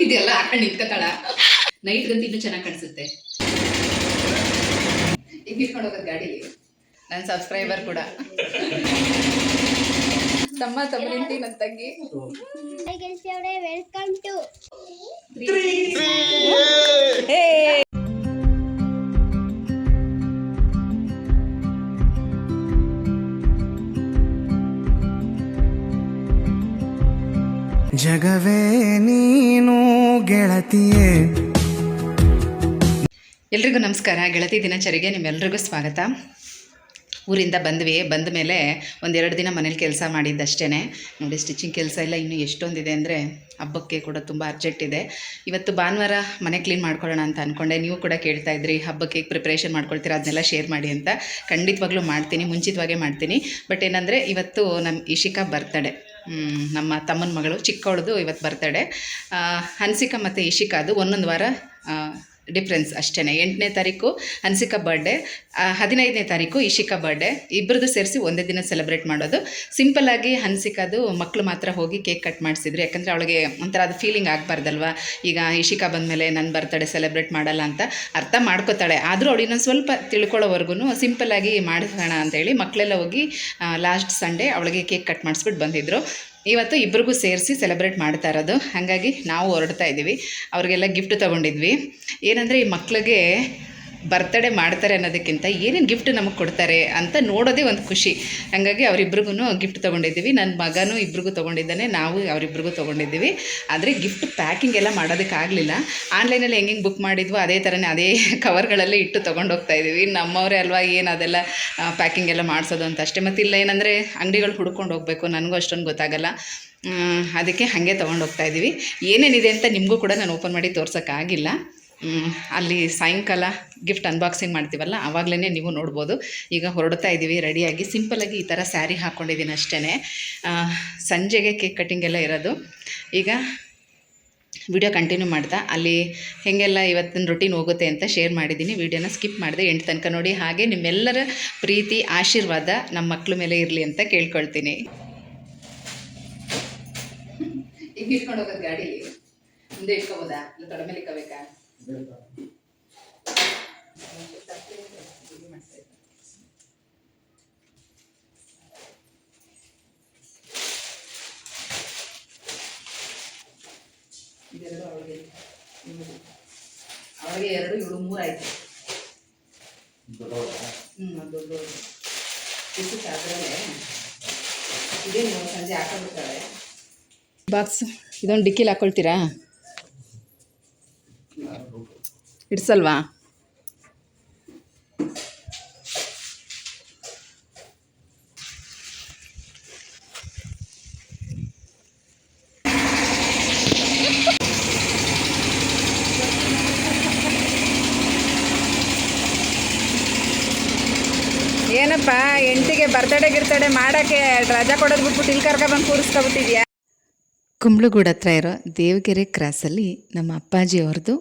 ಇದೆಲ್ಲ ಹಾಕೊಂಡು ನಿಂತ್ಕೊತಾಳ. ನೈಟ್ ಗಂತ ಇನ್ನೂ ಚೆನ್ನಾಗಿ ಕಾಣಿಸುತ್ತೆ. ಈಗ ಇಟ್ಕೊಂಡು ಹೋಗೋದು ಗಾಡೀಲಿ. ನನ್ನ ಸಬ್ಸ್ಕ್ರೈಬರ್ ಕೂಡ ತಮ್ಮ ತಮ್ಮನಿಂತಿ ನನ್ನ ತಂಗಿ. ವೆಲ್ಕಮ್ ಟು ಜಗವೇ ನೀನು ಗೆಳತಿಯೇ. ಎಲ್ರಿಗೂ ನಮಸ್ಕಾರ. ಗೆಳತಿ ದಿನಚರಿಗೆ ನಿಮ್ಮೆಲ್ರಿಗೂ ಸ್ವಾಗತ. ಊರಿಂದ ಬಂದ್ವಿ. ಬಂದ ಮೇಲೆ ಒಂದೆರಡು ದಿನ ಮನೇಲಿ ಕೆಲಸ ಮಾಡಿದ್ದಷ್ಟೇ. ನೋಡಿ, ಸ್ಟಿಚಿಂಗ್ ಕೆಲಸ ಎಲ್ಲ ಇನ್ನೂ ಎಷ್ಟೊಂದಿದೆ ಅಂದರೆ ಹಬ್ಬಕ್ಕೆ ಕೂಡ ತುಂಬ ಅರ್ಜೆಂಟ್ ಇದೆ. ಇವತ್ತು ಭಾನುವಾರ ಮನೆ ಕ್ಲೀನ್ ಮಾಡ್ಕೊಳ್ಳೋಣ ಅಂತ ಅಂದ್ಕೊಂಡೆ. ನೀವು ಕೂಡ ಕೇಳ್ತಾ ಇದ್ರಿ ಹಬ್ಬಕ್ಕೆ ಪ್ರಿಪ್ರೇಷನ್ ಮಾಡ್ಕೊಳ್ತೀರಾ, ಅದನ್ನೆಲ್ಲ ಶೇರ್ ಮಾಡಿ ಅಂತ. ಖಂಡಿತವಾಗ್ಲೂ ಮಾಡ್ತೀನಿ, ಮುಂಚಿತವಾಗೇ ಮಾಡ್ತೀನಿ. ಬಟ್ ಏನಂದರೆ ಇವತ್ತು ನಮ್ಮ ಇಶಿಕಾ ಬರ್ತಡೇ, ನಮ್ಮ ತಮ್ಮನ ಮಗಳು ಚಿಕ್ಕವಳದು ಇವತ್ತು ಬರ್ತಡೇ. ಹನ್ಸಿಕಾ ಮತ್ತು ಇಶಿಕಾದು ಒಂದೊಂದು ವಾರ ಡಿಫ್ರೆನ್ಸ್ ಅಷ್ಟೇ. 8ನೇ ತಾರೀಕು ಹನ್ಸಿಕಾ ಬರ್ಡೇ, 15ನೇ ತಾರೀಕು ಇಶಿಕಾ ಬರ್ಡೇ. ಇಬ್ಬರದು ಸೇರಿಸಿ ಒಂದೇ ದಿನ ಸೆಲೆಬ್ರೇಟ್ ಮಾಡೋದು. ಸಿಂಪಲ್ಲಾಗಿ ಹನ್ಸಿಕಾದು ಮಕ್ಕಳು ಮಾತ್ರ ಹೋಗಿ ಕೇಕ್ ಕಟ್ ಮಾಡಿಸಿದ್ರು. ಯಾಕಂದರೆ ಅವಳಿಗೆ ಒಂಥರ ಅದು ಫೀಲಿಂಗ್ ಆಗಬಾರ್ದಲ್ವ, ಈಗ ಇಶಿಕಾ ಬಂದಮೇಲೆ ನನ್ನ ಬರ್ತಡೇ ಸೆಲೆಬ್ರೇಟ್ ಮಾಡಲ್ಲ ಅಂತ ಅರ್ಥ ಮಾಡ್ಕೋತಾಳೆ. ಆದರೂ ಅವಳು ಇನ್ನೊಂದು ಸ್ವಲ್ಪ ತಿಳ್ಕೊಳ್ಳೋವರೆಗೂ ಸಿಂಪಲ್ಲಾಗಿ ಮಾಡಿಸೋಣ ಅಂತೇಳಿ ಮಕ್ಕಳೆಲ್ಲ ಹೋಗಿ ಲಾಸ್ಟ್ ಸಂಡೇ ಅವಳಿಗೆ ಕೇಕ್ ಕಟ್ ಮಾಡಿಸ್ಬಿಟ್ಟು ಬಂದಿದ್ದರು. ಇವತ್ತು ಇಬ್ರಿಗೂ ಸೇರಿಸಿ ಸೆಲೆಬ್ರೇಟ್ ಮಾಡ್ತಾ ಇರೋದು. ಹಾಗಾಗಿ ನಾವು ಹೊರಡ್ತಾ ಇದ್ದೀವಿ. ಅವ್ರಿಗೆಲ್ಲ ಗಿಫ್ಟ್ ತೊಗೊಂಡಿದ್ವಿ. ಏನಂದರೆ ಈ ಮಕ್ಕಳಿಗೆ ಬರ್ತಡೇ ಮಾಡ್ತಾರೆ ಅನ್ನೋದಕ್ಕಿಂತ ಏನೇನು ಗಿಫ್ಟ್ ನಮಗೆ ಕೊಡ್ತಾರೆ ಅಂತ ನೋಡೋದೇ ಒಂದು ಖುಷಿ. ಹಾಗಾಗಿ ಅವರಿಬ್ರಿಗೂ ಗಿಫ್ಟ್ ತೊಗೊಂಡಿದ್ದೀವಿ. ನನ್ನ ಮಗನೂ ಇಬ್ರಿಗೂ ತೊಗೊಂಡಿದ್ದಾನೆ, ನಾವು ಅವರಿಬ್ರಿಗೂ ತೊಗೊಂಡಿದ್ದೀವಿ. ಆದರೆ ಗಿಫ್ಟ್ ಪ್ಯಾಕಿಂಗ್ ಎಲ್ಲ ಮಾಡೋದಕ್ಕಾಗಲಿಲ್ಲ. ಆನ್ಲೈನಲ್ಲಿ ಹೆಂಗೆ ಬುಕ್ ಮಾಡಿದ್ವೋ ಅದೇ ಥರನೇ ಅದೇ ಕವರ್ಗಳಲ್ಲೇ ಇಟ್ಟು ತೊಗೊಂಡೋಗ್ತಾ ಇದ್ದೀವಿ. ನಮ್ಮವರೇ ಅಲ್ವಾ, ಏನು ಅದೆಲ್ಲ ಪ್ಯಾಕಿಂಗ್ ಎಲ್ಲ ಮಾಡಿಸೋದು ಅಂತ ಅಷ್ಟೇ. ಮತ್ತಿಲ್ಲ ಏನಂದರೆ ಅಂಗಡಿಗಳು ಹುಡ್ಕೊಂಡು ಹೋಗಬೇಕು, ನನಗೂ ಅಷ್ಟೊಂದು ಗೊತ್ತಾಗಲ್ಲ. ಅದಕ್ಕೆ ಹಾಗೆ ತೊಗೊಂಡೋಗ್ತಾ ಇದ್ದೀವಿ. ಏನೇನಿದೆ ಅಂತ ನಿಮಗೂ ಕೂಡ ನಾನು ಓಪನ್ ಮಾಡಿ ತೋರ್ಸೋಕ್ಕಾಗಿಲ್ಲ. ಅಲ್ಲಿ ಸಾಯಂಕಾಲ ಗಿಫ್ಟ್ ಅನ್ಬಾಕ್ಸಿಂಗ್ ಮಾಡ್ತೀವಲ್ಲ ಆವಾಗಲೇ ನೀವು ನೋಡ್ಬೋದು. ಈಗ ಹೊರಡ್ತಾ ಇದ್ದೀವಿ ರೆಡಿಯಾಗಿ. ಸಿಂಪಲಾಗಿ ಈ ಥರ ಸ್ಯಾರಿ ಹಾಕ್ಕೊಂಡಿದ್ದೀನಿ ಅಷ್ಟೇ. ಸಂಜೆಗೆ ಕೇಕ್ ಕಟ್ಟಿಂಗ್ ಎಲ್ಲ ಇರೋದು. ಈಗ ವಿಡಿಯೋ ಕಂಟಿನ್ಯೂ ಮಾಡ್ತಾ ಅಲ್ಲಿ ಹೇಗೆಲ್ಲ ಇವತ್ತಿನ ರೂಟೀನ್ ಹೋಗುತ್ತೆ ಅಂತ ಶೇರ್ ಮಾಡಿದ್ದೀನಿ. ವಿಡಿಯೋನ ಸ್ಕಿಪ್ ಮಾಡಿದೆ ಎಂಟು ತನಕ ನೋಡಿ. ಹಾಗೆ ನಿಮ್ಮೆಲ್ಲರ ಪ್ರೀತಿ ಆಶೀರ್ವಾದ ನಮ್ಮ ಮಕ್ಕಳ ಮೇಲೆ ಇರಲಿ ಅಂತ ಕೇಳ್ಕೊಳ್ತೀನಿ. ಈಗ ಇಟ್ಕೊಂಡು ಹೋಗೋದು ಗಾಡೀಲಿ ಮುಂದೆ ಇಟ್ಕೋಬೋದಾ, ಇಲ್ಲ ತೊಡೆ ಮೇಲೆ ಇಟ್ಕೋಬೇಕಾ? ಇದೆರಡು ಅವಳಿಗೆ 2, ಇವಳು 3 ಆಯಿತು. ದೊಡ್ಡ ಪಿಸು ಅದರಲ್ಲೇ ಇದೇನು ಸಂಜೆ ಹಾಕೊಂಡ್ಬಿಡ್ತಾಳೆ. ಬಾಕ್ಸ್ ಇದೊಂದು ಡಿಕ್ಕಿಲಿ ಹಾಕ್ಕೊಳ್ತೀರಾ? ಇಡ್ಸಲ್ವಾ? ಏನಪ್ಪ ಹೆಂಡತಿಗೆ ಬರ್ತಡೇ ಮಾಡೋಕ್ಕೆ ರಜಾ ಕೊಡೋದು ಬಿಟ್ಬಿಟ್ಟು ಇಲ್ಲಿ ಕರ್ಕೊಬಂದು ಕೂರಿಸ್ಕೊಬಿಟ್ಟಿದ್ಯಾ? ಕುಂಬ್ಳಗೂಡು ಹತ್ರ ಇರೋ ದೇವಗೆರೆ ಕ್ರಾಸಲ್ಲಿ ನಮ್ಮ ಅಪ್ಪಾಜಿಯವ್ರದ್ದು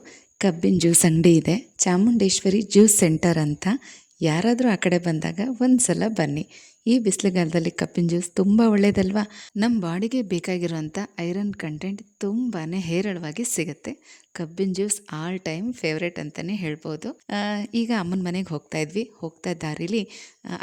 ಕಬ್ಬಿನ ಜ್ಯೂಸ್ ಅಂಗಡಿ ಇದೆ. ಚಾಮುಂಡೇಶ್ವರಿ ಜ್ಯೂಸ್ ಸೆಂಟರ್ ಅಂತ. ಯಾರಾದರೂ ಆ ಕಡೆ ಬಂದಾಗ ಒಂದು ಸಲ ಬನ್ನಿ. ಈ ಬಿಸಿಲುಗಾಲದಲ್ಲಿ ಕಬ್ಬಿನ ಜ್ಯೂಸ್ ತುಂಬ ಒಳ್ಳೆಯದಲ್ವಾ. ನಮ್ಮ ಬಾಡಿಗೆ ಬೇಕಾಗಿರೋಂಥ ಐರನ್ ಕಂಟೆಂಟ್ ತುಂಬಾ ಹೇರಳವಾಗಿ ಸಿಗುತ್ತೆ. ಕಬ್ಬಿನ ಜ್ಯೂಸ್ ಆಲ್ ಟೈಮ್ ಫೇವ್ರೇಟ್ ಅಂತಲೇ ಹೇಳ್ಬೋದು. ಈಗ ಅಮ್ಮನ ಮನೆಗೆ ಹೋಗ್ತಾ ದಾರಿಲಿ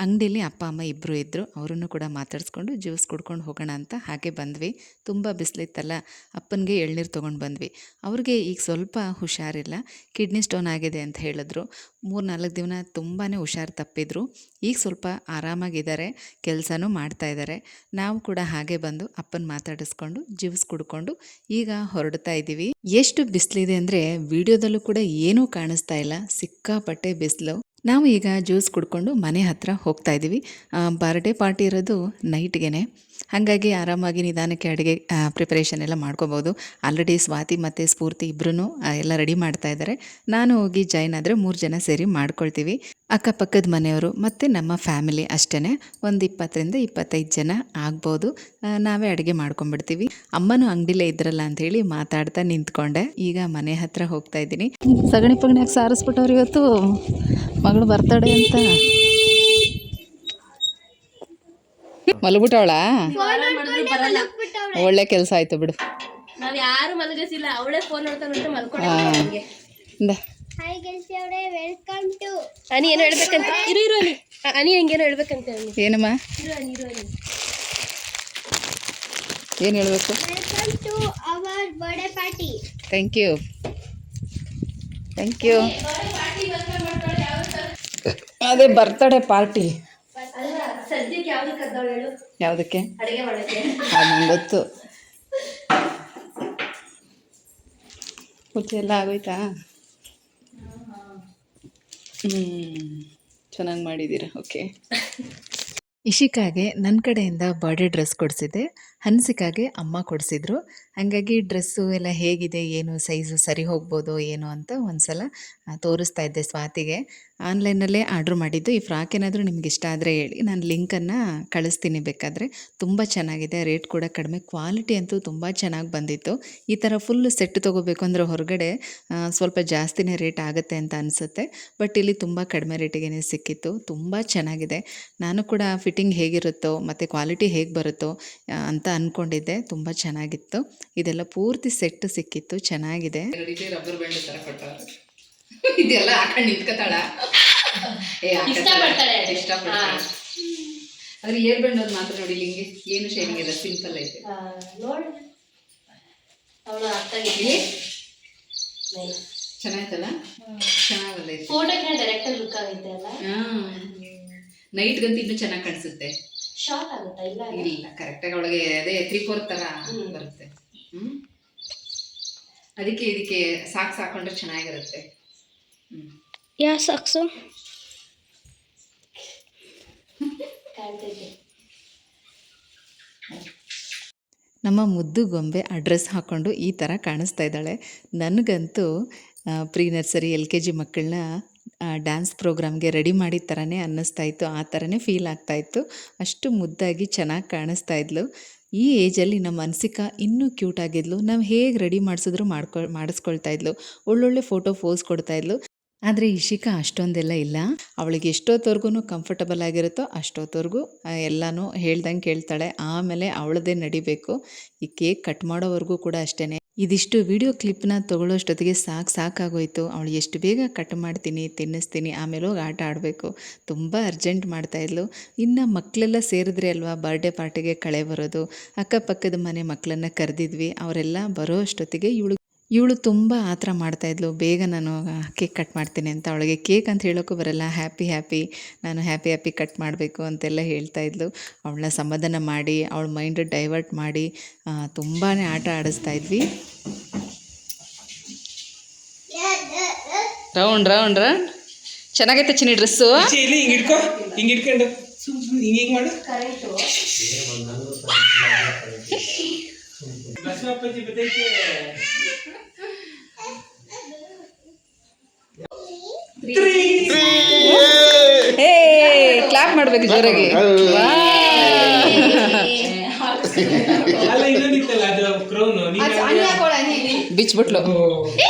ಅಂಗಡಿಲಿ ಅಪ್ಪ ಅಮ್ಮ ಇಬ್ಬರು ಇದ್ದರು. ಅವರನ್ನು ಕೂಡ ಮಾತಾಡಿಸ್ಕೊಂಡು ಜ್ಯೂಸ್ ಕುಡ್ಕೊಂಡು ಹೋಗೋಣ ಅಂತ ಹಾಗೆ ಬಂದ್ವಿ. ತುಂಬ ಬಿಸಿಲಿತ್ತಲ್ಲ, ಅಪ್ಪನಿಗೆ ಎಳ್ನೀರು ತೊಗೊಂಡು ಬಂದ್ವಿ. ಅವ್ರಿಗೆ ಈಗ ಸ್ವಲ್ಪ ಹುಷಾರಿಲ್ಲ, ಕಿಡ್ನಿ ಸ್ಟೋನ್ ಆಗಿದೆ ಅಂತ ಹೇಳಿದ್ರು. 3-4 ದಿನ ತುಂಬಾ ಹುಷಾರು ತಪ್ಪಿದ್ರು. ಈಗ ಸ್ವಲ್ಪ ಆರಾಮಾಗಿದ್ದಾರೆ, ಕೆಲಸನೂ ಮಾಡ್ತಾಯಿದ್ದಾರೆ. ನಾವು ಕೂಡ ಹಾಗೆ ಬಂದು ಅಪ್ಪನ ಮಾತಾಡಿಸ್ಕೊಂಡು ಜ್ಯೂಸ್ ಕುಡ್ಕೊಂಡು ಈಗ ಹೊರಡ್ತಾ ಇದ್ದೀವಿ. ಎಷ್ಟು ಬಿಸಿಲಿದೆ ಅಂದರೆ ವಿಡಿಯೋದಲ್ಲೂ ಕೂಡ ಏನೂ ಕಾಣಿಸ್ತಾ ಇಲ್ಲ, ಸಿಕ್ಕಾಪಟ್ಟೆ ಬಿಸಿಲು. ನಾವು ಈಗ ಜ್ಯೂಸ್ ಕುಡ್ಕೊಂಡು ಮನೆ ಹತ್ರ ಹೋಗ್ತಾ ಇದ್ದೀವಿ. ಬರ್ಡೇ ಪಾರ್ಟಿ ಇರೋದು ನೈಟ್ಗೆ, ಹಾಗಾಗಿ ಆರಾಮಾಗಿ ನಿಧಾನಕ್ಕೆ ಅಡುಗೆ ಪ್ರಿಪರೇಷನ್ ಎಲ್ಲ ಮಾಡ್ಕೋಬೋದು. ಆಲ್ರೆಡಿ ಸ್ವಾತಿ ಮತ್ತು ಸ್ಫೂರ್ತಿ ಇಬ್ಬರೂ ಎಲ್ಲ ರೆಡಿ ಮಾಡ್ತಾ ಇದ್ದಾರೆ. ನಾನು ಹೋಗಿ ಜಾಯ್ನ್ ಆದರೆ 3 ಜನ ಸೇರಿ ಮಾಡ್ಕೊಳ್ತೀವಿ. ಅಕ್ಕಪಕ್ಕದ ಮನೆಯವರು ಮತ್ತು ನಮ್ಮ ಫ್ಯಾಮಿಲಿ ಅಷ್ಟೇ. ಒಂದು 20-25 ಜನ ಆಗ್ಬೋದು. ನಾವೇ ಅಡುಗೆ ಮಾಡ್ಕೊಂಡ್ಬಿಡ್ತೀವಿ. ಅಮ್ಮನೂ ಅಂಗಡಿಲೇ ಇದ್ರಲ್ಲ ಅಂಥೇಳಿ ಮಾತಾಡ್ತಾ ನಿಂತ್ಕೊಂಡೆ. ಈಗ ಮನೆ ಹತ್ರ ಹೋಗ್ತಾ ಇದ್ದೀನಿ. ಸಗಣಿ ಪಗಣಿಯಾಗಿ ಸಾರಿಸ್ಬಿಟ್ಟವ್ರು ಇವತ್ತು ಮಗಳು ಬರ್ತಡೇ ಅಂತ. ಮಲಗ್ಬಿಟ್ಟವಳ? ಒಳ್ಳೆ ಕೆಲಸ ಆಯ್ತು ಬಿಡು. ನಾವ್ ಯಾರು ಮಲಗಿಸಿಲ್ಲ, ಅವಳೇ ಫೋನ್ ನೋಡ್ತಾ ಮಲ್ಕೊಂಡಿದ್ದಾಳೆ ನಮ್ಗೆ. ಹಾಯ್ ಗೆಲ್ಸಿ ಅವರೇ, ವೆಲ್ಕಮ್ ಟು. ಅನಿ ಏನೋ ಹೇಳ್ಬೇಕಂತ, ಇರು ಅನಿ, ಅನಿ ಹಂಗೇನೋ ಹೇಳ್ಬೇಕಂತ. ಏನಮ್ಮ ಇರು ಅನಿ. ಏನು ಹೇಳಬೇಕು? Welcome to our birthday party. Thank you. ಅದೇ ಬರ್ತಡೇ ಪಾರ್ಟಿ. ಸದ್ಯಕ್ಕೆ ಯಾವ್ದು ಕದ್ದವಳು ಹೇಳು? ಯಾವುದಕ್ಕೆ? ಅಡುಗೆ ಮಾಡೋಕ್ಕೆ. ಅದು ನಂಗೆ ಗೊತ್ತು. ಪೂಜೆ ಎಲ್ಲ ಆಗೋಯ್ತಾ? ಚೆನ್ನಾಗಿ ಮಾಡಿದ್ದೀರಾ. ಓಕೆ. ಇಶಿಕಾಗೆ ನನ್ನ ಕಡೆಯಿಂದ ಬರ್ಡೇ ಡ್ರೆಸ್ ಕೊಡಿಸಿದ್ದೆ, ಹನ್ಸಿಕಾಗೆ ಅಮ್ಮ ಕೊಡಿಸಿದ್ರು. ಹಾಗಾಗಿ ಡ್ರೆಸ್ಸು ಎಲ್ಲ ಹೇಗಿದೆ, ಏನು ಸೈಜು ಸರಿ ಹೋಗ್ಬೋದು ಏನು ಅಂತ ಒಂದು ಸಲ ತೋರಿಸ್ತಾ ಇದ್ದೆ ಸ್ವಾತಿಗೆ. ಆನ್ಲೈನಲ್ಲೇ ಆರ್ಡ್ರ್ ಮಾಡಿದ್ದು. ಈ ಫ್ರಾಕ್ ಏನಾದರೂ ನಿಮ್ಗೆ ಇಷ್ಟ ಆದರೆ ಹೇಳಿ, ನಾನು ಲಿಂಕನ್ನು ಕಳಿಸ್ತೀನಿ ಬೇಕಾದರೆ. ತುಂಬ ಚೆನ್ನಾಗಿದೆ, ರೇಟ್ ಕೂಡ ಕಡಿಮೆ, ಕ್ವಾಲಿಟಿ ಅಂತೂ ತುಂಬ ಚೆನ್ನಾಗಿ ಬಂದಿತ್ತು. ಈ ಥರ ಫುಲ್ ಸೆಟ್ ತೊಗೋಬೇಕು ಅಂದರೆ ಹೊರಗಡೆ ಸ್ವಲ್ಪ ಜಾಸ್ತಿನೇ ರೇಟ್ ಆಗುತ್ತೆ ಅಂತ ಅನಿಸುತ್ತೆ. ಬಟ್ ಇಲ್ಲಿ ತುಂಬ ಕಡಿಮೆ ರೇಟಿಗೆ ಸಿಕ್ಕಿತ್ತು. ತುಂಬ ಚೆನ್ನಾಗಿದೆ. ನಾನು ಕೂಡ ಫಿಟ್ಟಿಂಗ್ ಹೇಗಿರುತ್ತೋ ಮತ್ತು ಕ್ವಾಲಿಟಿ ಹೇಗೆ ಬರುತ್ತೋ ಅಂತ ಅಂದ್ಕೊಂಡಿದ್ದೆ. ತುಂಬ ಚೆನ್ನಾಗಿತ್ತು. ಇದೆಲ್ಲ ಪೂರ್ತಿ ಸೆಟ್ ಸಿಕ್ಕಿತ್ತು, ಚೆನ್ನಾಗಿದೆ. ರಬ್ಬರ್ ಬ್ಯಾಂಡ್ ಥರ ಕೊಟ್ಟರು. ಇದೆಲ್ಲ ಹಾಕೊಂಡು ನಿಂತ್ಕೊತಾಳ, ಇಷ್ಟಪಡ್ತಾಳೆ. ಆದ್ರೆ ಏರ್ ಬ್ಯಾಂಡ್ ಒಂದು ಮಾತ್ರ ನೋಡಿ, ಹಿಂಗೆ ಏನು ಶೈನಿಂಗ್ ಇಲ್ಲ, ಸಿಂಪಲ್ ಐತೆ ನೋಡಿ. ಅವಳು ಅರ್ಥಾಗಿದ್ವಿ, ಚೆನ್ನಾಯ್ತಲ್ಲ, ಚೆನ್ನಾಗಲ್ಲ. ಫೋಟೋಗೆ ಡೈರೆಕ್ಟ್ ಆಗಿ ಲುಕ್ ಆಗೈತೆ ಅಲ್ಲ. ನೈಟ್ಗಂತೂ ಇನ್ನೂ ಚೆನ್ನಾಗಿ ಕಾಣಿಸುತ್ತೆ. ಶಾರ್ಟ್ ಆಗುತ್ತಾ? ಇಲ್ಲ ಕರೆಕ್ಟಾಗಿ ಅವಳಿಗೆ ಅದೇ 3/4 ಥರ ಬರುತ್ತೆ. ಅದಕ್ಕೆ ಇದಕ್ಕೆ ಸಾಕ್ಸ್ ಹಾಕೊಂಡ್ರೆ ಚೆನ್ನಾಗಿರುತ್ತೆ. ಯಾವ ಸಾಕ್ಸು? ನಮ್ಮ ಮುದ್ದು ಗೊಂಬೆ ಆ ಡ್ರೆಸ್ ಹಾಕ್ಕೊಂಡು ಈ ಥರ ಕಾಣಿಸ್ತಾ ಇದ್ದಾಳೆ. ನನಗಂತೂ ಪ್ರೀ ನರ್ಸರಿ LKG ಮಕ್ಕಳನ್ನ ಡ್ಯಾನ್ಸ್ ಪ್ರೋಗ್ರಾಮ್ಗೆ ರೆಡಿ ಮಾಡಿದ ಥರನೇ ಅನ್ನಿಸ್ತಾ ಇತ್ತು, ಆ ಥರನೇ ಫೀಲ್ ಆಗ್ತಾಯಿತ್ತು. ಅಷ್ಟು ಮುದ್ದಾಗಿ ಚೆನ್ನಾಗಿ ಕಾಣಿಸ್ತಾ ಇದ್ಲು. ಈ ಏಜಲ್ಲಿ ನಮ್ಮ ಅನ್ಸಿಕಾ ಇನ್ನೂ ಕ್ಯೂಟ್ ಆಗಿದ್ಲು. ನಾವು ಹೇಗೆ ರೆಡಿ ಮಾಡಿಸಿದ್ರು ಮಾಡಿಸ್ಕೊಳ್ತಾ ಇದ್ಲು. ಒಳ್ಳೊಳ್ಳೆ ಫೋಟೋ ಪೋಸ್ ಕೊಡ್ತಾಯಿದ್ಲು. ಆದರೆ ಇಶಿಕಾ ಅಷ್ಟೊಂದೆಲ್ಲ ಇಲ್ಲ. ಅವಳಿಗೆ ಎಷ್ಟೊತ್ತವರೆಗೂ ಕಂಫರ್ಟಬಲ್ ಆಗಿರುತ್ತೋ ಅಷ್ಟೊತ್ತವರೆಗೂ ಎಲ್ಲನೂ ಹೇಳ್ದಂಗೆ ಕೇಳ್ತಾಳೆ. ಆಮೇಲೆ ಅವಳದೇ ನಡಿಬೇಕು. ಈ ಕೇಕ್ ಕಟ್ ಮಾಡೋವರೆಗೂ ಕೂಡ ಅಷ್ಟೇ. ಇದಿಷ್ಟು ವಿಡಿಯೋ ಕ್ಲಿಪ್ನ ತೊಗೊಳ್ಳೋಷ್ಟೊತ್ತಿಗೆ ಸಾಕಾಗೋಯ್ತು. ಅವಳು ಎಷ್ಟು ಬೇಗ ಕಟ್ ಮಾಡ್ತೀನಿ, ತಿನ್ನಿಸ್ತೀನಿ, ಆಮೇಲೆ ಹೋಗಿ ಆಟ ಆಡಬೇಕು. ತುಂಬ ಅರ್ಜೆಂಟ್ ಮಾಡ್ತಾಯಿದ್ಲು. ಇನ್ನು ಮಕ್ಕಳೆಲ್ಲ ಸೇರಿದ್ರೆ ಅಲ್ವಾ ಬರ್ಡೇ ಪಾರ್ಟಿಗೆ ಕಳೆ ಬರೋದು. ಅಕ್ಕಪಕ್ಕದ ಮನೆ ಮಕ್ಕಳನ್ನ ಕರೆದಿದ್ವಿ. ಅವರೆಲ್ಲ ಬರೋ ಅಷ್ಟೊತ್ತಿಗೆ ಇವಳು ತುಂಬ ಆ ಥರ ಮಾಡ್ತಾಯಿದ್ಲು. ಬೇಗ ನಾನು ಕೇಕ್ ಕಟ್ ಮಾಡ್ತೀನಿ ಅಂತ. ಅವಳಿಗೆ ಕೇಕ್ ಅಂತ ಹೇಳೋಕ್ಕೂ ಬರಲ್ಲ. ಹ್ಯಾಪಿ ನಾನು ಹ್ಯಾಪಿ ಕಟ್ ಮಾಡಬೇಕು ಅಂತೆಲ್ಲ ಹೇಳ್ತಾಯಿದ್ಲು. ಅವಳನ್ನ ಸಮಾಧಾನ ಮಾಡಿ, ಅವಳ ಮೈಂಡ್ ಡೈವರ್ಟ್ ಮಾಡಿ ತುಂಬಾ ಆಟ ಆಡಿಸ್ತಾ ಇದ್ವಿ. ರೌಂಡ್ ಚೆನ್ನಾಗೈತೆ ಚಿನ್ನಿ ಡ್ರೆಸ್ಸು. ಹಿಂಗೆ ಇಟ್ಕೊಂಡು ಹಿಂಗೆ ಮಾಡು. ಬಸವಪ್ಪಜ್ಜಿ ಬದೈತೆ. ಕ್ಲಾಪ್ ಮಾಡಬೇಕು ಜೋರಾಗಿ. ಅಲ್ಲ ಇನ್ನೊಂದಿತ್ತಲ್ಲ ಅದು ಕ್ರೌನು ಬಿಚ್ಬಿಟ್ಲು.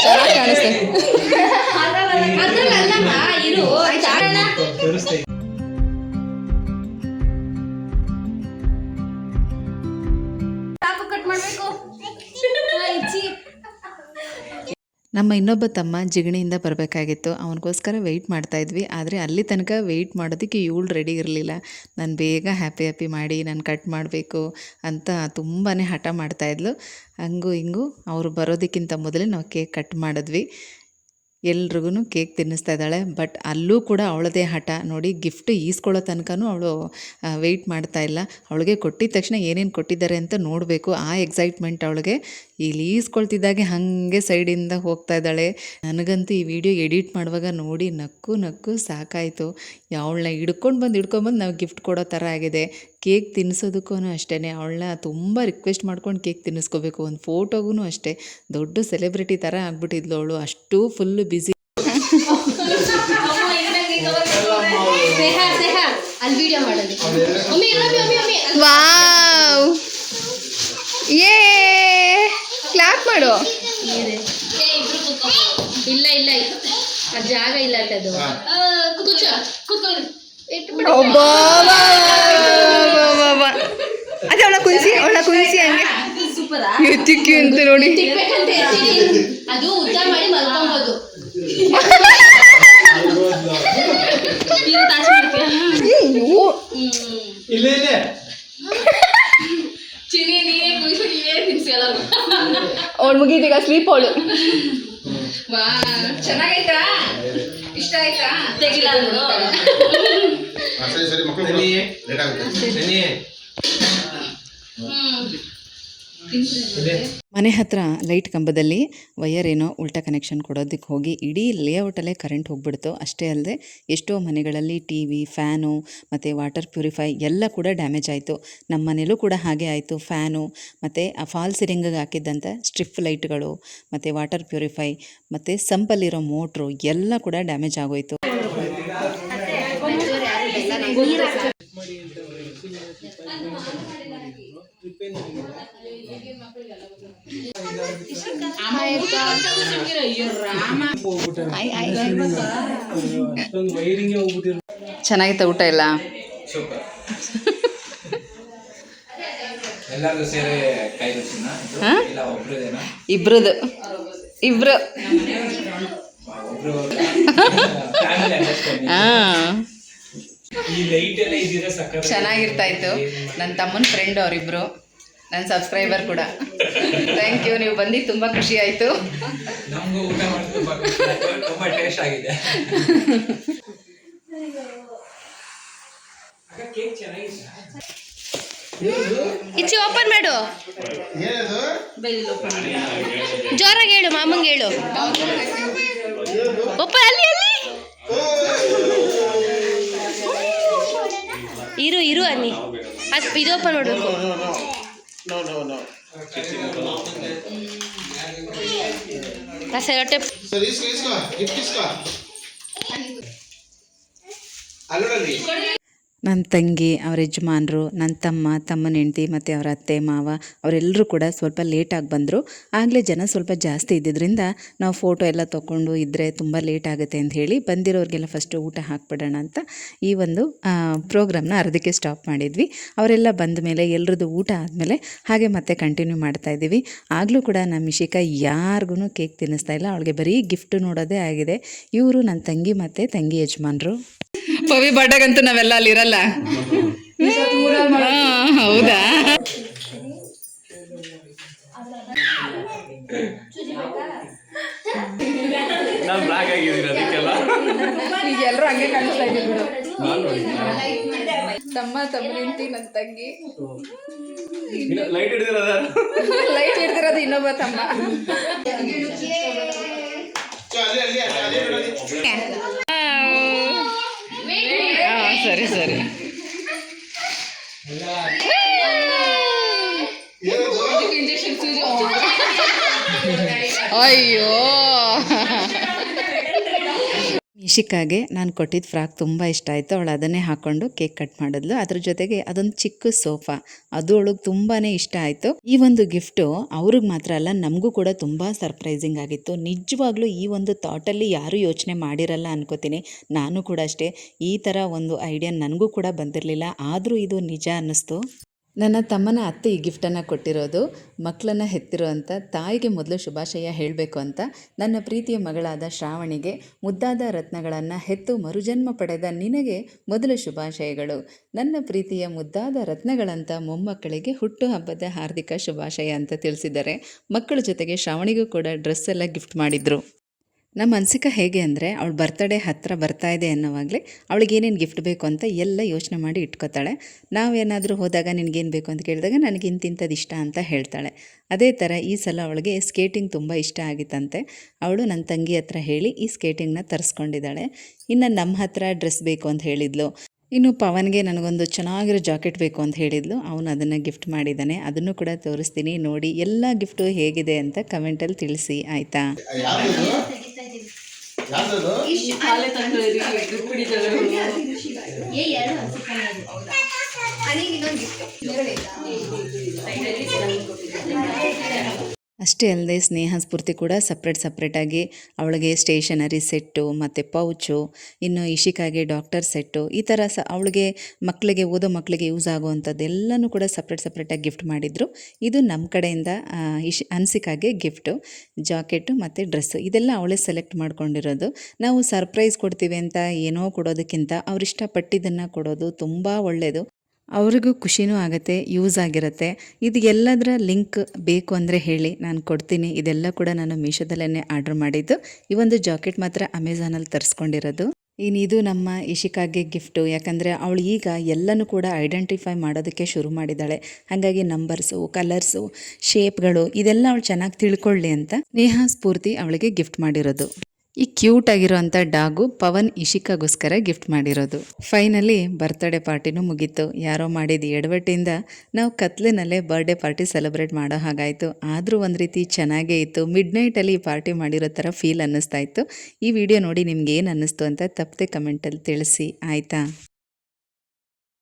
ಚೆನ್ನಾಗಿ ಕಾಣಿಸ್ತೆ. ನಮ್ಮ ಇನ್ನೊಬ್ಬ ತಮ್ಮ ಜಿಗಣಿಯಿಂದ ಬರಬೇಕಾಗಿತ್ತು. ಅವನಿಗೋಸ್ಕರ ವೆಯ್ಟ್ ಮಾಡ್ತಾಯಿದ್ವಿ. ಆದರೆ ಅಲ್ಲಿ ತನಕ ವೆಯ್ಟ್ ಮಾಡೋದಕ್ಕೆ ಇವಳು ರೆಡಿ ಇರಲಿಲ್ಲ. ನಾನು ಬೇಗ ಹ್ಯಾಪಿ ಮಾಡಿ ನಾನು ಕಟ್ ಮಾಡಬೇಕು ಅಂತ ತುಂಬಾ ಹಠ ಮಾಡ್ತಾಯಿದ್ಲು. ಹಂಗೂ ಹಿಂಗೂ ಅವರು ಬರೋದಕ್ಕಿಂತ ಮೊದಲೇ ನಾವು ಕೇಕ್ ಕಟ್ ಮಾಡಿದ್ವಿ. ಎಲ್ರಿಗೂ ಕೇಕ್ ತಿನ್ನಿಸ್ತಾ ಇದ್ದಾಳೆ. ಬಟ್ ಅಲ್ಲೂ ಕೂಡ ಅವಳದೇ ಹಠ ನೋಡಿ. ಗಿಫ್ಟ್ ಈಸ್ಕೊಳ್ಳೋ ತನಕನೂ ಅವಳು ವೆಯ್ಟ್ ಮಾಡ್ತಾಯಿಲ್ಲ. ಅವಳಿಗೆ ಕೊಟ್ಟಿದ ತಕ್ಷಣ ಏನೇನು ಕೊಟ್ಟಿದ್ದಾರೆ ಅಂತ ನೋಡಬೇಕು, ಆ ಎಕ್ಸೈಟ್ಮೆಂಟ್ ಅವಳಿಗೆ. ಇಲ್ಲಿ ಈಸ್ಕೊಳ್ತಿದ್ದಾಗೆ ಹಾಗೆ ಸೈಡಿಂದ ಹೋಗ್ತಾ ಇದ್ದಾಳೆ. ನನಗಂತೂ ಈ ವಿಡಿಯೋ ಎಡಿಟ್ ಮಾಡುವಾಗ ನೋಡಿ ನಕ್ಕು ಸಾಕಾಯಿತು. ಅವಳನ್ನ ಹಿಡ್ಕೊಂಡ್ಬಂದು ನಾವು ಗಿಫ್ಟ್ ಕೊಡೋ ಥರ ಆಗಿದೆ. ಕೇಕ್ ತಿನ್ನಿಸೋದಕ್ಕೂ ಅಷ್ಟೇ ಅವಳನ್ನ ತುಂಬ ರಿಕ್ವೆಸ್ಟ್ ಮಾಡ್ಕೊಂಡು ಕೇಕ್ ತಿನ್ನಿಸ್ಕೋಬೇಕು. ಒಂದು ಫೋಟೋಗೂ ಅಷ್ಟೇ ದೊಡ್ಡ ಸೆಲೆಬ್ರಿಟಿ ಥರ ಆಗ್ಬಿಟ್ಟಿದ್ಲು ಅವಳು. ಅಷ್ಟು ಫುಲ್ಲು ಬ್ಯುಸಿ. ವಾವ್, ಏ ಕ್ಲಾಪ್ ಮಾಡು. ಇಲ್ಲ ಆ ಜಾಗ ಇಲ್ಲ ಅದು. ಅದೇ ಅವಳ ಕುಂಸಿ ಹಂಗೆ ಎತ್ತಿಕ್ಕಿ ಅಂತ ನೋಡಿ. ಅದು ಉದ್ದ ಮಾಡಿ ಮಲ್ಕೊಬೋದು. ಅವಳು ಮುಗೀತೀಗ ಸ್ಲೀಪ್ ಅವಳು. ಚೆನ್ನಾಗೈತಾ? ಇಷ್ಟ ಆಯ್ತಾ? ತೆಗಿಲ್ಲ ಸರಿ ಮಕ್ಕಳು ಲೇಟ್ ಆಗುತ್ತೆ. ಮನೆ ಹತ್ರ ಲೈಟ್ ಕಂಬದಲ್ಲಿ ವಯರ್ ಏನೋ ಉಲ್ಟಾ ಕನೆಕ್ಷನ್ ಕೊಡೋದಕ್ಕೆ ಹೋಗಿ ಇಡೀ ಲೇಔಟಲ್ಲೇ ಕರೆಂಟ್ ಹೋಗ್ಬಿಡ್ತು. ಅಷ್ಟೇ ಅಲ್ಲದೆ ಎಷ್ಟೋ ಮನೆಗಳಲ್ಲಿ ಟಿ ವಿ, ಫ್ಯಾನು ಮತ್ತು ವಾಟರ್ ಪ್ಯೂರಿಫೈ ಎಲ್ಲ ಕೂಡ ಡ್ಯಾಮೇಜ್ ಆಯಿತು. ನಮ್ಮ ಮನೇಲೂ ಕೂಡ ಹಾಗೆ ಆಯಿತು. ಫ್ಯಾನು ಮತ್ತು ಆ ಫಾಲ್ ಸೀಲಿಂಗಿಗೆ ಹಾಕಿದ್ದಂಥ ಸ್ಟ್ರಿಪ್ ಲೈಟ್ಗಳು ಮತ್ತು ವಾಟರ್ ಪ್ಯೂರಿಫೈ ಮತ್ತು ಸಂಪಲ್ಲಿರೋ ಮೋಟ್ರು ಎಲ್ಲ ಕೂಡ ಡ್ಯಾಮೇಜ್ ಆಗೋಯಿತು. ಚೆನ್ನಾಗಿತ್ತ ಊಟ ಎಲ್ಲ? ಎಲ್ಲರೂ ಸೇರಿ ಕೈ ರುಚಿನ ಇಲ್ಲ ಒಬ್ರದೇನ? ಇಬ್ರು ಒಬ್ರು ಫ್ಯಾಮಿಲಿ ಅಂಡರ್ಸ್ಟ್ಯಾಂಡಿಂಗ್. ಈ ಲೈಟ್ ಎಲ್ಲ ಇದ್ದೀರಾ ಸಕ್ಕ ಚೆನ್ನಾಗಿರ್ತಾ ಇತ್ತು. ನನ್ನ ತಮ್ಮನ ಫ್ರೆಂಡ್ ಅವರಿಬ್ರು, ನನ್ನ ಸಬ್ಸ್ಕ್ರೈಬರ್ ಕೂಡ. ಥ್ಯಾಂಕ್ ಯು, ನೀವು ಬಂದಿದ್ದು ತುಂಬ ಖುಷಿ ಆಯಿತು. ನಮಗೂ ಊಟ ಮಾಡಿ ತುಂಬ ಟೇಸ್ಟ್ ಆಗಿದೆ. ಕೇಕ್ ಚೆನ್ನಾಗಿದೆ. ಇಚ್ಚಿ ಓಪನ್ ಮಾಡು, ಜೋರಾಗಿ ಹೇಳು, ಮಾಮಂಗೆ ಹೇಳು. ಓಪನ್ ಅಲ್ಲಿ ಇರು ಅನ್ನಿ. ಅದು ಇದು ಓಪನ್ ಮಾಡಬೇಕು. ಹೊಟ್ಟೆ ನನ್ನ ತಂಗಿ, ಅವ್ರ ಯಜಮಾನರು, ನನ್ನ ತಮ್ಮನ ಹೆಂಡತಿ ಮತ್ತು ಅವರ ಅತ್ತೆ ಮಾವ ಅವರೆಲ್ಲರೂ ಕೂಡ ಸ್ವಲ್ಪ ಲೇಟಾಗಿ ಬಂದರು. ಆಗಲೇ ಜನ ಸ್ವಲ್ಪ ಜಾಸ್ತಿ ಇದ್ದಿದ್ದರಿಂದ ನಾವು ಫೋಟೋ ಎಲ್ಲ ತೊಗೊಂಡು ಇದ್ದರೆ ತುಂಬ ಲೇಟ್ ಆಗುತ್ತೆ ಅಂತ ಹೇಳಿ ಬಂದಿರೋರಿಗೆಲ್ಲ ಫಸ್ಟು ಊಟ ಹಾಕ್ಬಿಡೋಣ ಅಂತ ಈ ಒಂದು ಪ್ರೋಗ್ರಾಮ್ನ ಅರ್ಧಕ್ಕೆ ಸ್ಟಾಪ್ ಮಾಡಿದ್ವಿ. ಅವರೆಲ್ಲ ಬಂದ ಮೇಲೆ ಎಲ್ಲರದ್ದು ಊಟ ಆದಮೇಲೆ ಹಾಗೆ ಮತ್ತೆ ಕಂಟಿನ್ಯೂ ಮಾಡ್ತಾಯಿದ್ದೀವಿ. ಆಗಲೂ ಕೂಡ ನಮ್ಮ ಇಶಿಕಾ ಯಾರಿಗೂ ಕೇಕ್ ತಿನ್ನಿಸ್ತಾ ಇಲ್ಲ. ಅವಳಿಗೆ ಬರೀ ಗಿಫ್ಟ್ ನೋಡೋದೇ ಆಗಿದೆ. ಇವರು ನನ್ನ ತಂಗಿ ಮತ್ತು ತಂಗಿ ಯಜಮಾನರು. ಪವಿ ಬರ್ಡಾಗಂತೂ ನಾವೆಲ್ಲ ಅಲ್ಲಿರಲ್ಲ. ಹೌದಾ? ಎಲ್ಲರೂ ಹಂಗೆ ಕಾಣಿಸ್ತಾ ಇದ್ದೀವಿ ಬಿಡು. ತಮ್ಮನ ಹೆಂಡತಿ, ನನ್ನ ತಂಗಿ. ಲೈಟ್ ಹಿಡ್ದಿರೋದು ಇನ್ನೊಬ್ಬ ತಮ್ಮ. ಸರಿ ಸರಿ. ಅಯ್ಯೋ, ಇಶಿಕಾಗೆ ನಾನು ಕೊಟ್ಟಿದ್ದ ಫ್ರಾಕ್ ತುಂಬ ಇಷ್ಟ ಆಯಿತು. ಅವಳು ಅದನ್ನೇ ಹಾಕ್ಕೊಂಡು ಕೇಕ್ ಕಟ್ ಮಾಡಿದ್ಲು. ಅದ್ರ ಜೊತೆಗೆ ಅದೊಂದು ಚಿಕ್ಕ ಸೋಫಾ, ಅದು ಅವಳಿಗೆ ತುಂಬಾ ಇಷ್ಟ ಆಯಿತು. ಈ ಒಂದು ಗಿಫ್ಟು ಅವ್ರಿಗೆ ಮಾತ್ರ ಅಲ್ಲ, ನಮಗೂ ಕೂಡ ತುಂಬ ಸರ್ಪ್ರೈಸಿಂಗ್ ಆಗಿತ್ತು. ನಿಜವಾಗ್ಲೂ ಈ ಒಂದು ಥಾಟಲ್ಲಿ ಯಾರೂ ಯೋಚನೆ ಮಾಡಿರಲ್ಲ ಅನ್ಕೋತೀನಿ. ನಾನು ಕೂಡ ಅಷ್ಟೇ, ಈ ಥರ ಒಂದು ಐಡಿಯಾ ನನಗೂ ಕೂಡ ಬಂದಿರಲಿಲ್ಲ. ಆದರೂ ಇದು ನಿಜ ಅನ್ನಿಸ್ತು. ನನ್ನ ತಮ್ಮನ ಅತ್ತೆ ಈ ಗಿಫ್ಟನ್ನು ಕೊಟ್ಟಿರೋದು ಮಕ್ಕಳನ್ನು ಹೆತ್ತಿರುವಂಥ ತಾಯಿಗೆ ಮೊದಲು ಶುಭಾಶಯ ಹೇಳಬೇಕು ಅಂತ. ನನ್ನ ಪ್ರೀತಿಯ ಮಗಳಾದ ಶ್ರಾವಣಿಗೆ ಮುದ್ದಾದ ರತ್ನಗಳನ್ನು ಹೆತ್ತು ಮರುಜನ್ಮ ಪಡೆದ ನಿನಗೆ ಮೊದಲು ಶುಭಾಶಯಗಳು. ನನ್ನ ಪ್ರೀತಿಯ ಮುದ್ದಾದ ರತ್ನಗಳಂಥ ಮೊಮ್ಮಕ್ಕಳಿಗೆ ಹುಟ್ಟುಹಬ್ಬದ ಹಾರ್ದಿಕ ಶುಭಾಶಯ ಅಂತ ತಿಳಿಸಿದ್ದಾರೆ. ಮಕ್ಕಳ ಜೊತೆಗೆ ಶ್ರಾವಣಿಗೂ ಕೂಡ ಡ್ರೆಸ್ ಎಲ್ಲ ಗಿಫ್ಟ್ ಮಾಡಿದರು. ನಮ್ಮ ಅನಿಸಿಕೆ ಹೇಗೆ ಅಂದರೆ, ಅವಳು ಬರ್ತಡೇ ಹತ್ತಿರ ಬರ್ತಾಯಿದೆ ಅನ್ನೋವಾಗಲೇ ಅವಳಿಗೆ ಏನೇನು ಗಿಫ್ಟ್ ಬೇಕು ಅಂತ ಎಲ್ಲ ಯೋಚನೆ ಮಾಡಿ ಇಟ್ಕೋತಾಳೆ. ನಾವೇನಾದರೂ ಹೋದಾಗ ನಿನಗೇನು ಬೇಕು ಅಂತ ಕೇಳಿದಾಗ ನನಗೆ ಇಂತಿಂಥದ್ದು ಇಷ್ಟ ಅಂತ ಹೇಳ್ತಾಳೆ. ಅದೇ ಥರ ಈ ಸಲ ಅವಳಿಗೆ ಸ್ಕೇಟಿಂಗ್ ತುಂಬ ಇಷ್ಟ ಆಗಿತ್ತಂತೆ. ಅವಳು ನನ್ನ ತಂಗಿ ಹತ್ರ ಹೇಳಿ ಈ ಸ್ಕೇಟಿಂಗ್ನ ತರಿಸ್ಕೊಂಡಿದ್ದಾಳೆ. ಇನ್ನು ನಮ್ಮ ಹತ್ರ ಡ್ರೆಸ್ ಬೇಕು ಅಂತ ಹೇಳಿದ್ಲು. ಇನ್ನು ಪವನ್ಗೆ ನನಗೊಂದು ಚೆನ್ನಾಗಿರೋ ಜಾಕೆಟ್ ಬೇಕು ಅಂತ ಹೇಳಿದ್ಲು. ಅವನು ಅದನ್ನು ಗಿಫ್ಟ್ ಮಾಡಿದ್ದಾನೆ. ಅದನ್ನು ಕೂಡ ತೋರಿಸ್ತೀನಿ ನೋಡಿ. ಎಲ್ಲ ಗಿಫ್ಟು ಹೇಗಿದೆ ಅಂತ ಕಮೆಂಟಲ್ಲಿ ತಿಳಿಸಿ, ಆಯಿತಾ? ಅಷ್ಟೇ ಅಲ್ಲದೆ ಸ್ನೇಹ ಸ್ಫೂರ್ತಿ ಕೂಡ ಸಪ್ರೇಟಾಗಿ ಅವಳಿಗೆ ಸ್ಟೇಷನರಿ ಸೆಟ್ಟು ಮತ್ತು ಪೌಚು, ಇನ್ನು ಇಶಿಕಾಗೆ ಡಾಕ್ಟರ್ ಸೆಟ್ಟು, ಈ ಥರ ಅವಳಿಗೆ ಓದೋ ಮಕ್ಕಳಿಗೆ ಯೂಸ್ ಆಗುವಂಥದ್ದೆಲ್ಲನೂ ಕೂಡ ಸಪ್ರೇಟಾಗಿ ಗಿಫ್ಟ್ ಮಾಡಿದರು. ಇದು ನಮ್ಮ ಕಡೆಯಿಂದ ಅನ್ಸಿಕಾಗೆ ಗಿಫ್ಟು, ಜಾಕೆಟು ಮತ್ತು ಡ್ರೆಸ್ಸು ಇದೆಲ್ಲ ಅವಳೇ ಸೆಲೆಕ್ಟ್ ಮಾಡ್ಕೊಂಡಿರೋದು. ನಾವು ಸರ್ಪ್ರೈಸ್ ಕೊಡ್ತೀವಿ ಅಂತ ಏನೋ ಕೊಡೋದಕ್ಕಿಂತ ಅವರಿಷ್ಟಪಟ್ಟಿದ್ದನ್ನು ಕೊಡೋದು ತುಂಬ ಒಳ್ಳೆಯದು. ಅವ್ರಿಗೂ ಖುಷಿನೂ ಆಗುತ್ತೆ, ಯೂಸ್ ಆಗಿರುತ್ತೆ. ಇದು ಎಲ್ಲದರ ಲಿಂಕ್ ಬೇಕು ಅಂದರೆ ಹೇಳಿ, ನಾನು ಕೊಡ್ತೀನಿ. ಇದೆಲ್ಲ ಕೂಡ ನಾನು ಮೀಶೋದಲ್ಲೇ ಆರ್ಡ್ರ್ ಮಾಡಿದ್ದು. ಈ ಒಂದು ಜಾಕೆಟ್ ಮಾತ್ರ ಅಮೆಝಾನಲ್ಲಿ ತರಿಸ್ಕೊಂಡಿರೋದು. ಇದು ನಮ್ಮ ಇಶಿಕಾಗೆ ಗಿಫ್ಟು. ಯಾಕಂದರೆ ಅವಳು ಈಗ ಎಲ್ಲನೂ ಕೂಡ ಐಡೆಂಟಿಫೈ ಮಾಡೋದಕ್ಕೆ ಶುರು ಮಾಡಿದ್ದಾಳೆ. ಹಾಗಾಗಿ ನಂಬರ್ಸು, ಕಲರ್ಸು, ಶೇಪ್ಗಳು ಇದೆಲ್ಲ ಅವಳು ಚೆನ್ನಾಗಿ ತಿಳ್ಕೊಳ್ಳಿ ಅಂತ ಸ್ನೇಹ ಸ್ಫೂರ್ತಿ ಅವಳಿಗೆ ಗಿಫ್ಟ್ ಮಾಡಿರೋದು. ಈ ಕ್ಯೂಟ್ ಆಗಿರೋಂಥ ಡಾಗು ಪವನ್ ಇಶಿಕಾಗೋಸ್ಕರ ಗಿಫ್ಟ್ ಮಾಡಿರೋದು. ಫೈನಲಿ ಬರ್ತ್ಡೇ ಪಾರ್ಟಿನೂ ಮುಗೀತು. ಯಾರೋ ಮಾಡಿದ ಎಡವಟ್ಟಿಂದ ನಾವು ಕತ್ಲಿನಲ್ಲೇ ಬರ್ಡೇ ಪಾರ್ಟಿ ಸೆಲೆಬ್ರೇಟ್ ಮಾಡೋ ಹಾಗಾಯಿತು. ಆದರೂ ಒಂದು ರೀತಿ ಚೆನ್ನಾಗೇ ಇತ್ತು. ಮಿಡ್ನೈಟಲ್ಲಿ ಈ ಪಾರ್ಟಿ ಮಾಡಿರೋ ಥರ ಫೀಲ್ ಅನ್ನಿಸ್ತಾ ಇತ್ತು. ಈ ವಿಡಿಯೋ ನೋಡಿ ನಿಮ್ಗೆ ಏನು ಅನ್ನಿಸ್ತು ಅಂತ ತಪ್ಪದೆ ಕಮೆಂಟಲ್ಲಿ ತಿಳಿಸಿ ಆಯಿತಾ.